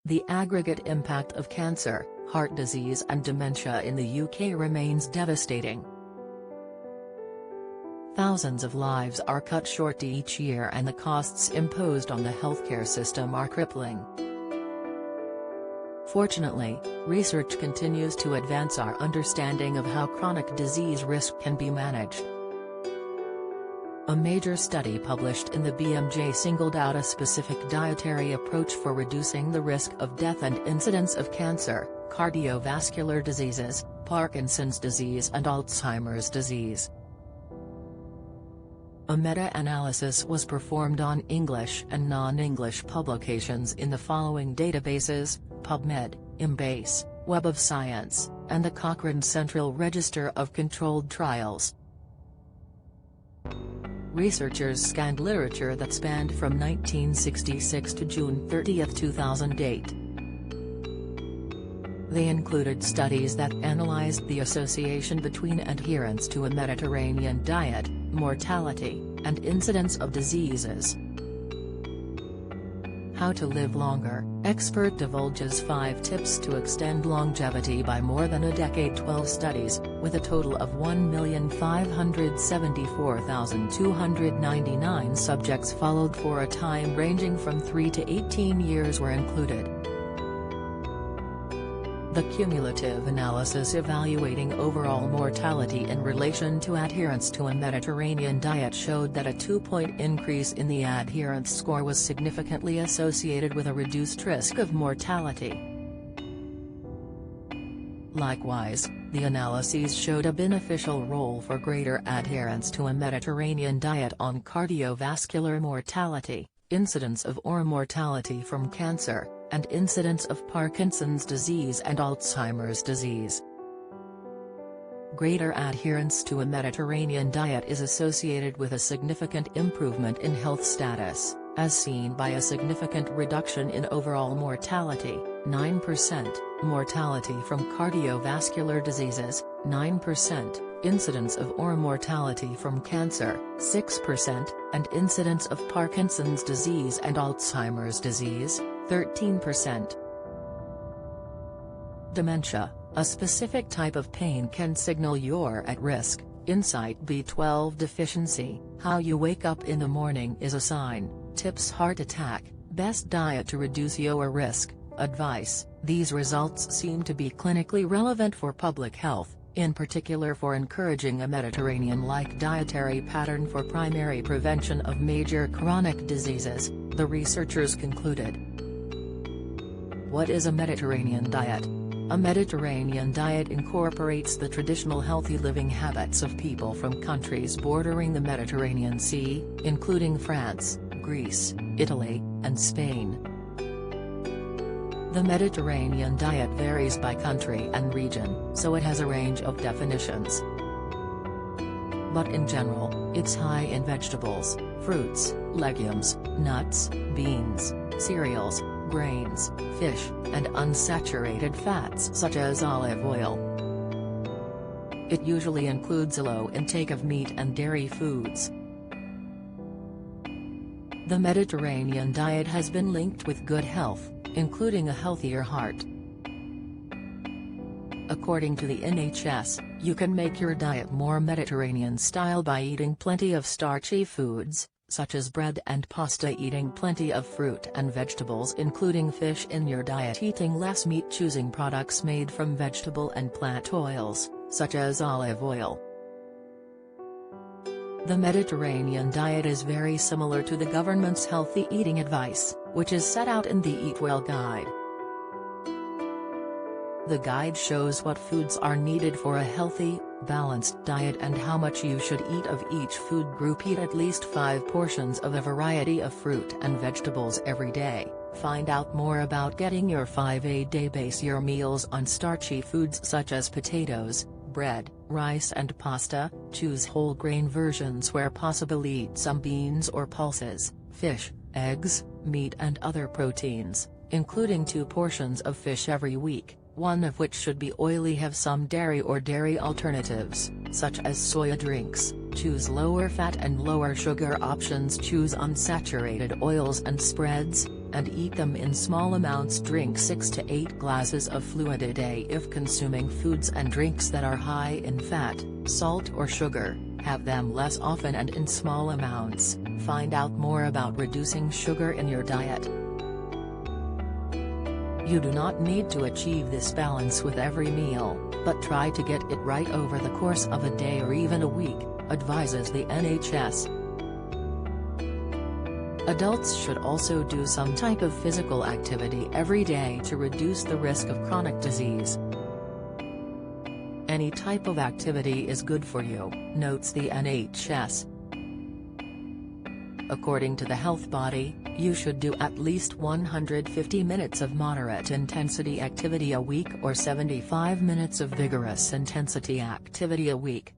The aggregate impact of cancer, heart disease and dementia in the UK remains devastating. Thousands of lives are cut short each year and the costs imposed on the healthcare system are crippling. Fortunately, research continues to advance our understanding of how chronic disease risk can be managed. A major study published in the BMJ singled out a specific dietary approach for reducing the risk of death and incidence of cancer, cardiovascular diseases, Parkinson's disease and Alzheimer's disease. A meta-analysis was performed on English and non-English publications in the following databases: PubMed, Embase, Web of Science, and the Cochrane Central Register of Controlled Trials. Researchers scanned literature that spanned from 1966 to June 30, 2008. They included studies that analyzed the association between adherence to a Mediterranean diet, mortality, and incidence of diseases. How to live longer, expert divulges 5 tips to extend longevity by more than a decade. 12 studies, with a total of 1,574,299 subjects followed for a time ranging from 3 to 18 years were included. The cumulative analysis evaluating overall mortality in relation to adherence to a Mediterranean diet showed that a 2-point increase in the adherence score was significantly associated with a reduced risk of mortality. Likewise, the analyses showed a beneficial role for greater adherence to a Mediterranean diet on cardiovascular mortality, incidence of or mortality from cancer, and incidence of Parkinson's disease and Alzheimer's disease. Greater adherence to a Mediterranean diet is associated with a significant improvement in health status, as seen by a significant reduction in overall mortality, 9%, mortality from cardiovascular diseases, 9%, incidence of or mortality from cancer, 6%, and incidence of Parkinson's disease and Alzheimer's disease, 13%. Dementia, a specific type of pain, can signal you're at risk. Insight: B12 deficiency, how you wake up in the morning is a sign. Tips: heart attack, best diet to reduce your risk. Advice: these results seem to be clinically relevant for public health, in particular for encouraging a Mediterranean-like dietary pattern for primary prevention of major chronic diseases, the researchers concluded. What is a Mediterranean diet? A Mediterranean diet incorporates the traditional healthy living habits of people from countries bordering the Mediterranean Sea, including France, Greece, Italy, and Spain. The Mediterranean diet varies by country and region, so it has a range of definitions. But in general, it's high in vegetables, fruits, legumes, nuts, beans, cereals, grains, fish, and unsaturated fats such as olive oil. It usually includes a low intake of meat and dairy foods. The Mediterranean diet has been linked with good health, including a healthier heart. According to the NHS, you can make your diet more Mediterranean style by eating plenty of starchy foods, such as bread and pasta, eating plenty of fruit and vegetables including fish in your diet, eating less meat, choosing products made from vegetable and plant oils, such as olive oil. The Mediterranean diet is very similar to the government's healthy eating advice, which is set out in the Eat Well guide. The guide shows what foods are needed for a healthy, balanced diet and how much you should eat of each food group. Eat at least 5 portions of a variety of fruit and vegetables every day. Find out more about getting your 5-a-day. Base your meals on starchy foods such as potatoes, bread, rice and pasta. Choose whole grain versions where possible. Eat some beans or pulses, fish, eggs, meat and other proteins, including 2 portions of fish every week. one of which should be oily. Have some dairy or dairy alternatives, such as soya drinks. Choose lower fat and lower sugar options. Choose unsaturated oils and spreads, and eat them in small amounts. Drink 6 to 8 glasses of fluid a day. If consuming foods and drinks that are high in fat, salt or sugar, have them less often and in small amounts. Find out more about reducing sugar in your diet. You do not need to achieve this balance with every meal, but try to get it right over the course of a day or even a week, advises the NHS. Adults should also do some type of physical activity every day to reduce the risk of chronic disease. Any type of activity is good for you, notes the NHS. According to the health body, you should do at least 150 minutes of moderate intensity activity a week or 75 minutes of vigorous intensity activity a week.